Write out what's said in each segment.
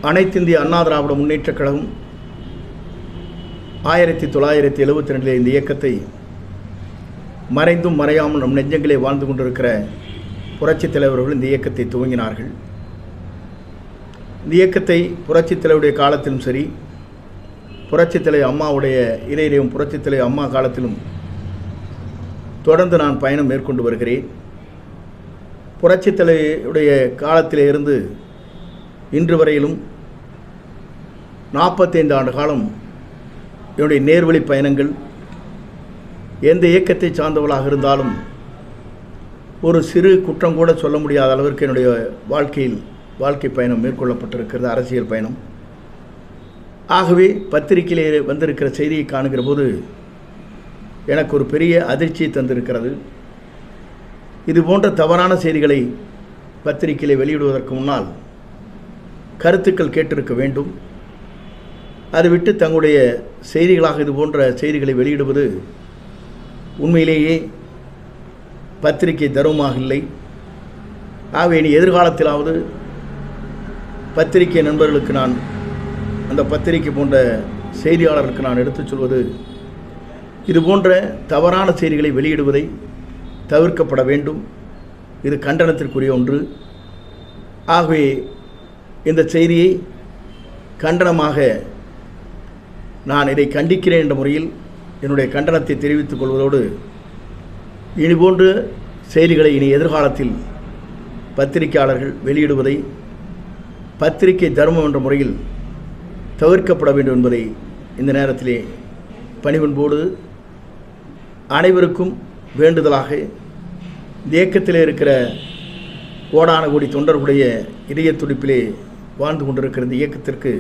அனைத்திந்திய அண்ணா திராவிட முன்னேற்றக் கழகம் 1972 இந்த இயக்கத்தை மறைந்தும் மறையாமல் நம் நெஞ்சங்களே வாழ்ந்து கொண்டிருக்கிற புரட்சித் தலைவர்கள் இந்த இயக்கத்தை துவங்கினார்கள். இந்த இயக்கத்தை புரட்சித் தலைவருடைய காலத்திலும் சரி, புரட்சித் தலைவர் அம்மாவுடைய இதயம் புரட்சித் தலைவர் அம்மா காலத்திலும் தொடர்ந்து நான் பயணம் மேற்கொண்டு வருகிறேன். புரட்சித் தலைவருடைய காலத்திலே இருந்து இன்று வரையிலும் 45 ஆண்டு காலம் என்னுடைய நேர்வழி பயணங்கள் எந்த இயக்கத்தை சார்ந்தவளாக இருந்தாலும் ஒரு சிறு குற்றம் கூட சொல்ல முடியாத அளவிற்கு என்னுடைய வாழ்க்கை பயணம் மேற்கொள்ளப்பட்டிருக்கிறது, அரசியல் பயணம். ஆகவே பத்திரிகையிலே வந்திருக்கிற செய்தியை காணுகிற போது எனக்கு ஒரு பெரிய அதிர்ச்சியை தந்திருக்கிறது. இது போன்ற தவறான செய்திகளை பத்திரிகையிலே வெளியிடுவதற்கு முன்னால் கருத்துக்கள் கேட்டிருக்க வேண்டும். அதை விட்டு தங்களுடைய செய்திகளாக இது போன்ற செய்திகளை வெளியிடுவது உண்மையிலேயே பத்திரிகை தர்மமாக இல்லை. ஆகவே இனி எதிர்காலத்திலாவது பத்திரிகை நண்பர்களுக்கு நான், அந்த பத்திரிகை போன்ற செய்தியாளர்களுக்கு நான் எடுத்துச் சொல்வது, இது போன்ற தவறான செய்திகளை வெளியிடுவதை தவிர்க்கப்பட வேண்டும். இது கண்டனத்திற்குரிய ஒன்று. ஆகவே இந்த செய்தியை கண்டனமாக நான் இதை கண்டிக்கிறேன் என்ற முறையில் என்னுடைய கண்டனத்தை தெரிவித்துக் கொள்வதோடு, இனிபோன்று செய்திகளை இனி எதிர்காலத்தில் பத்திரிகையாளர்கள் வெளியிடுவதை பத்திரிகை தர்மம் என்ற முறையில் தவிர்க்கப்பட வேண்டும் என்பதை இந்த நேரத்திலே பணிவன்போடு அனைவருக்கும் வேண்டுதலாக, இந்த இயக்கத்திலே இருக்கிற கோடான கோடி தொண்டர்களுடைய இதய துடிப்பிலே வாழ்ந்து கொண்டிருக்கிற இந்த இயக்கத்திற்கு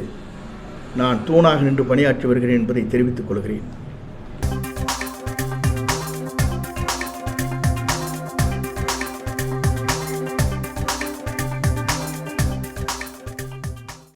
நான் தூணாக நின்று பணியாற்றி வருகிறேன் என்பதை தெரிவித்துக் கொள்கிறேன்.